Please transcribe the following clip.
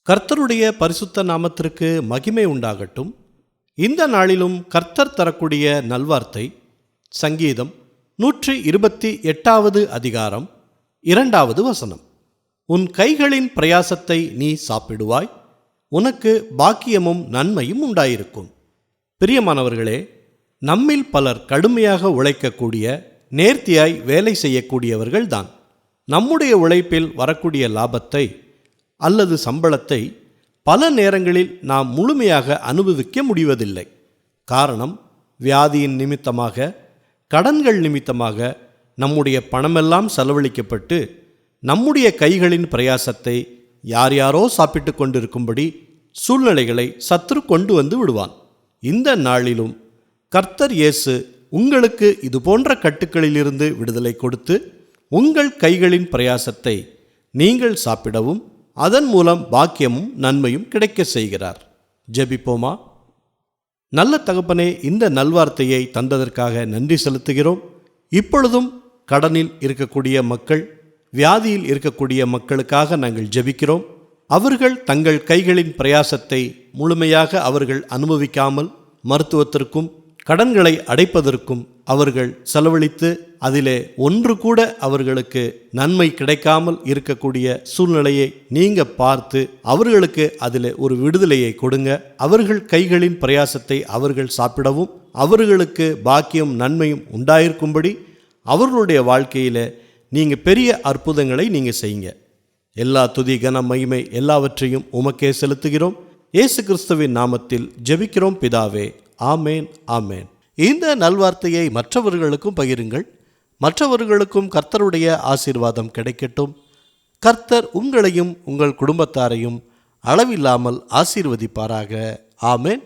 கர்த்தருடைய பரிசுத்த நாமத்திற்கு மகிமை உண்டாகட்டும். இந்த நாளிலும் கர்த்தர் தரக்கூடிய நல்வார்த்தை சங்கீதம் 128 அதிகாரம் 2 வசனம். உன் கைகளின் பிரயாசத்தை நீ சாப்பிடுவாய், உனக்கு பாக்கியமும் நன்மையும் உண்டாயிருக்கும். பிரியமானவர்களே, நம்மில் பலர் கடுமையாக உழைக்கக்கூடிய, நேர்த்தியாய் வேலை செய்யக்கூடியவர்கள்தான். நம்முடைய உழைப்பில் வரக்கூடிய லாபத்தை அல்லது சம்பளத்தை பல நேரங்களில் நாம் முழுமையாக அனுபவிக்க முடிவதில்லை. காரணம், வியாதியின் நிமித்தமாக, கடன்கள் நிமித்தமாக நம்முடைய பணமெல்லாம் செலவழிக்கப்பட்டு நம்முடைய கைகளின் பிரயாசத்தை யார் யாரோ சாப்பிட்டு கொண்டிருக்கும்படி சூழ்நிலைகளை சத்துரு கொண்டு வந்து விடுவான். இந்த நாளிலும் கர்த்தர் இயேசு உங்களுக்கு இது போன்ற கட்டுக்களிலிருந்து விடுதலை கொடுத்து உங்கள் கைகளின் பிரயாசத்தை நீங்கள் சாப்பிடவும் அதன் மூலம் பாக்கியமும் நன்மையும் கிடைக்க செய்கிறார். ஜெபிப்போமா. நல்ல தகப்பனே, இந்த நல்வார்த்தையை தந்ததற்காக நன்றி செலுத்துகிறோம். இப்பொழுதும் கடனில் இருக்கக்கூடிய மக்கள், வியாதியில் இருக்கக்கூடிய மக்களுக்காக நாங்கள் ஜெபிக்கிறோம். அவர்கள் தங்கள் கைகளின் பிரயாசத்தை முழுமையாக அவர்கள் அனுபவிக்காமல் மருத்துவத்திற்கும் கடன்களை அடைப்பதற்கும் அவர்கள் செலவழித்து அதிலே ஒன்று கூட அவர்களுக்கு நன்மை கிடைக்காமல் இருக்கக்கூடிய சூழ்நிலையை நீங்க பார்த்து அவர்களுக்கு அதிலே ஒரு விடுதலையை கொடுங்க. அவர்கள் கைகளின் பிரயாசத்தை அவர்கள் சாப்பிடவும் அவர்களுக்கு பாக்கியம் நன்மையும் உண்டாயிருக்கும்படி அவர்களுடைய வாழ்க்கையில் நீங்கள் பெரிய அற்புதங்களை நீங்கள் செய்யுங்க. எல்லா துதி கன மகிமை எல்லாவற்றையும் உமக்கே செலுத்துகிறோம். இயேசு கிறிஸ்துவின் நாமத்தில் ஜெபிக்கிறோம் பிதாவே. ஆமேன், ஆமேன். இந்த நல்வார்த்தையை மற்றவர்களுக்கும் பகிருங்கள். மற்றவர்களுக்கும் கர்த்தருடைய ஆசீர்வாதம் கிடைக்கட்டும். கர்த்தர் உங்களையும் உங்கள் குடும்பத்தாரையும் அளவில்லாமல் ஆசீர்வதிப்பாராக. ஆமேன்.